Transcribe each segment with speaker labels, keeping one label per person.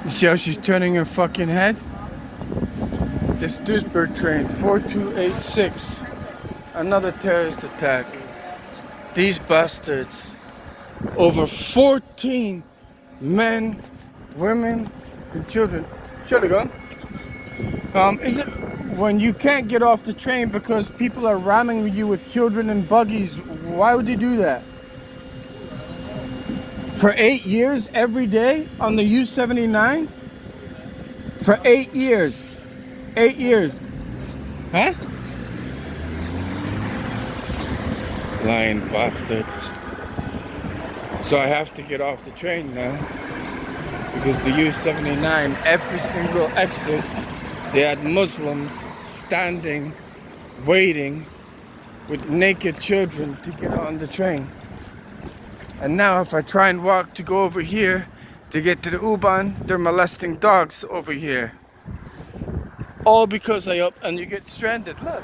Speaker 1: You see how she's turning her fucking head? This Duisburg train, 4286. Another terrorist attack. These bastards. Over 14 men, women, and children. Should have gone. Is it when you can't get off the train because people are ramming you with children and buggies? Why would they do that? For 8 years, every day on the U79? For 8 years. 8 years. Huh? Lying bastards. So I have to get off the train now. Because the U79, every single exit, they had Muslims standing, waiting, with naked children to get on the train. And now if I try and walk to go over here to get to the U-Bahn, they're molesting dogs over here. All because I up and you get stranded. Look.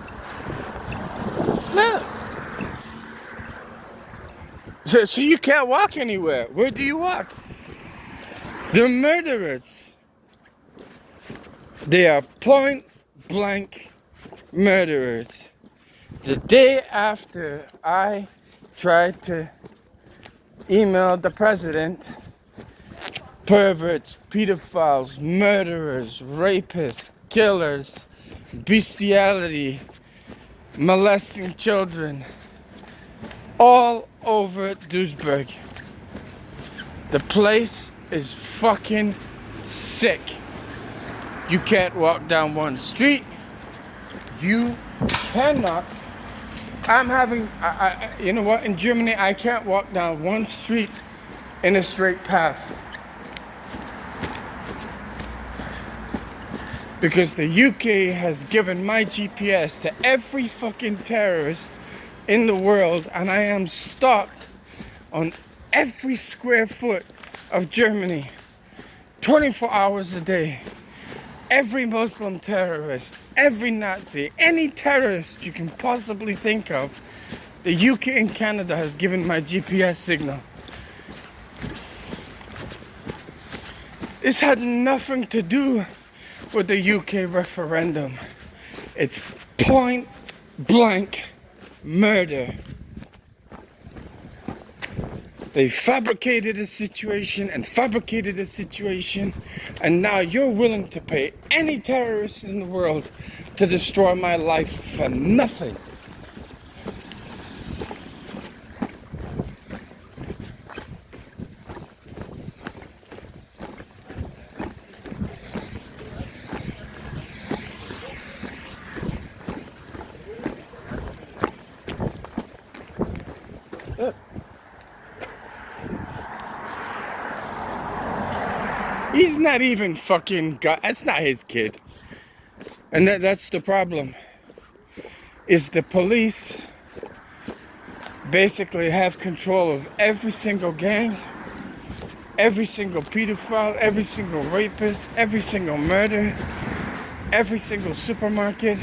Speaker 1: Look. So you can't walk anywhere. Where do you walk? They're murderers. They are point blank murderers. The day after I tried to email the president, perverts, pedophiles, murderers, rapists, killers, bestiality, molesting children, all over Duisburg. The place is fucking sick. You can't walk down one street. You cannot. I'm having, you know what, in Germany, I can't walk down one street in a straight path. Because the UK has given my GPS to every fucking terrorist in the world, and I am stalked on every square foot of Germany, 24 hours a day. Every Muslim terrorist, every Nazi, any terrorist you can possibly think of, the UK and Canada has given my GPS signal. This had nothing to do with the UK referendum. It's point blank murder. They fabricated a situation and fabricated a situation, and now you're willing to pay any terrorist in the world to destroy my life for nothing. He's not even fucking that's not his kid. And that's the problem. Is the police basically have control of every single gang, every single pedophile, every single rapist, every single murder, every single supermarket,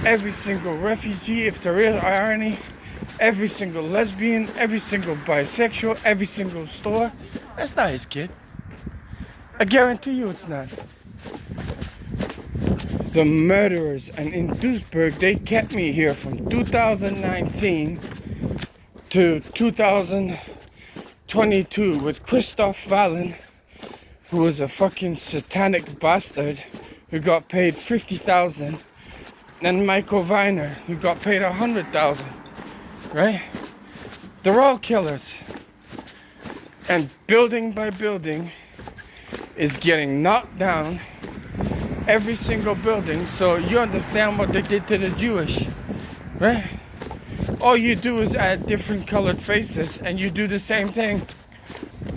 Speaker 1: every single refugee, if there are any, every single lesbian, every single bisexual, every single store. That's not his kid. I guarantee you it's not. The murderers, and in Duisburg, they kept me here from 2019 to 2022 with Christoph Wallen, who was a fucking satanic bastard who got paid 50,000, and Michael Weiner, who got paid 100,000, right? They're all killers. And building by building is getting knocked down, every single building. So you understand what they did to the Jewish, right? All you do is add different colored faces and you do the same thing.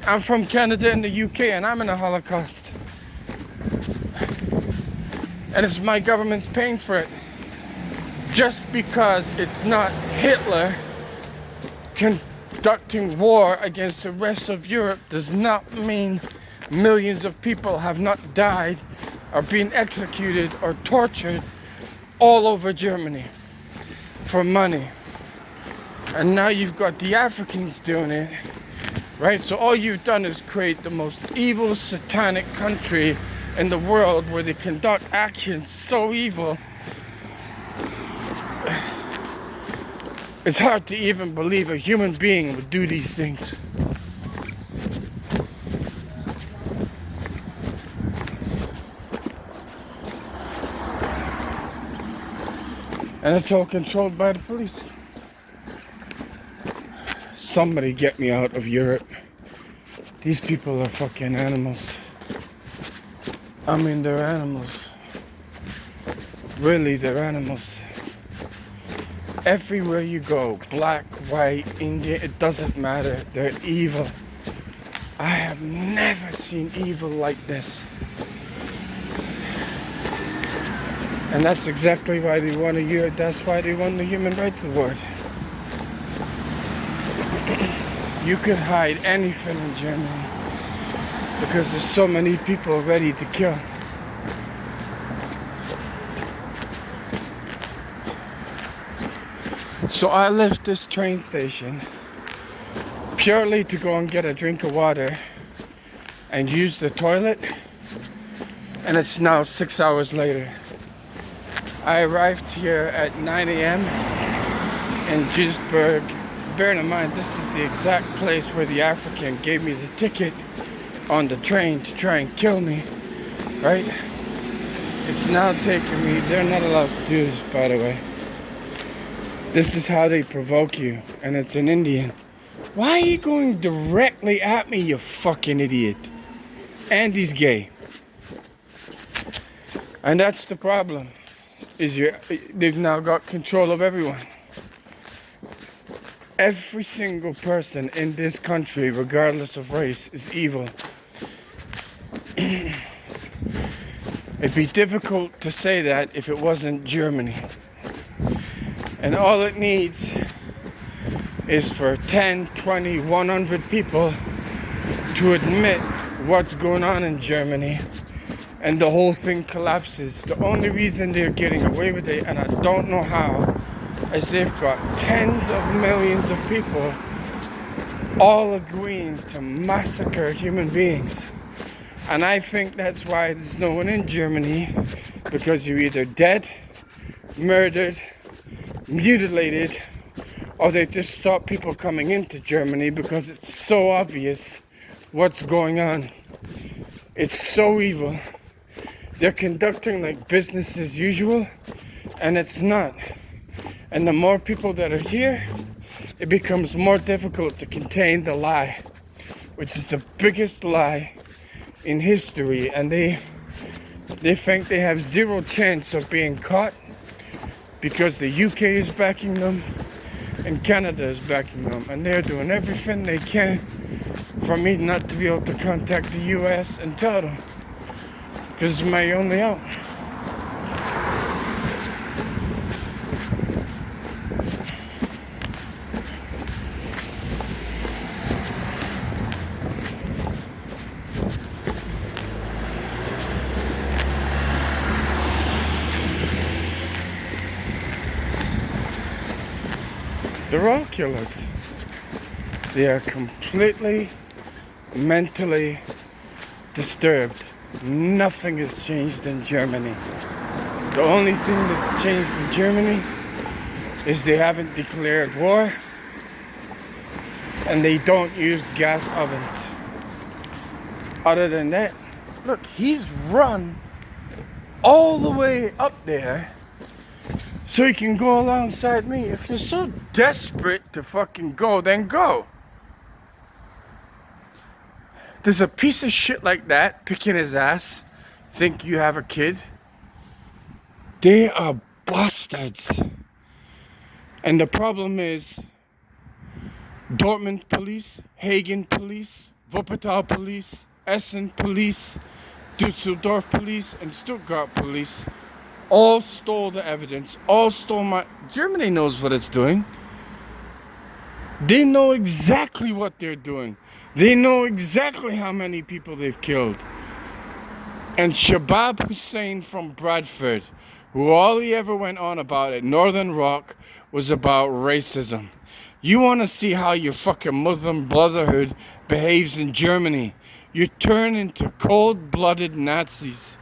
Speaker 1: I'm from Canada and the UK and I'm in a Holocaust. And it's my government's paying for it. Just because it's not Hitler conducting war against the rest of Europe does not mean millions of people have not died or been executed or tortured all over Germany for money. And now you've got the Africans doing it right? So all you've done is create the most evil, satanic country in the world where they conduct actions so evil. It's hard to even believe a human being would do these things. And it's all controlled by the police. Somebody get me out of Europe. These people are fucking animals. I mean, they're animals. Really, they're animals. Everywhere you go, black, white, Indian, it doesn't matter. They're evil. I have never seen evil like this. And that's exactly why they won a year. That's why they won the Human Rights Award. You could hide anything in Germany because there's so many people ready to kill. So I left this train station purely to go and get a drink of water and use the toilet, and it's now 6 hours later. I arrived here at 9 a.m. in Duisburg. Bear in mind, this is the exact place where the African gave me the ticket on the train to try and kill me, right? It's now taking me, they're not allowed to do this, by the way. This is how they provoke you, and it's an Indian. Why are you going directly at me, you fucking idiot? And he's gay. And that's the problem, is they've now got control of everyone. Every single person in this country, regardless of race, is evil. It'd be difficult to say that if it wasn't Germany. And all it needs is for 10, 20, 100 people to admit what's going on in Germany, and the whole thing collapses. The only reason they're getting away with it, and I don't know how, is they've got tens of millions of people all agreeing to massacre human beings. And I think that's why there's no one in Germany, because you're either dead, murdered, mutilated, or they just stop people coming into Germany because it's so obvious what's going on. It's so evil. They're conducting like business as usual, and it's not. And the more people that are here, it becomes more difficult to contain the lie, which is the biggest lie in history. And they think they have zero chance of being caught because the UK is backing them and Canada is backing them, and they're doing everything they can for me not to be able to contact the US and tell them, because it's my only out. They're all killers. They are completely mentally disturbed. Nothing has changed in Germany. The only thing that's changed in Germany is they haven't declared war and they don't use gas ovens. Other than that, look, he's run all the way up there so he can go alongside me. If you're so desperate to fucking go, then go. Does a piece of shit like that, picking his ass, think you have a kid? They are bastards. And the problem is, Dortmund police, Hagen police, Wuppetal police, Essen police, Dusseldorf police, and Stuttgart police all stole the evidence, all stole my... Germany knows what it's doing. They know exactly what they're doing. They know exactly how many people they've killed. And Shabab Hussein from Bradford, who all he ever went on about at Northern Rock was about racism. You want to see how your fucking Muslim Brotherhood behaves in Germany? You turn into cold-blooded Nazis.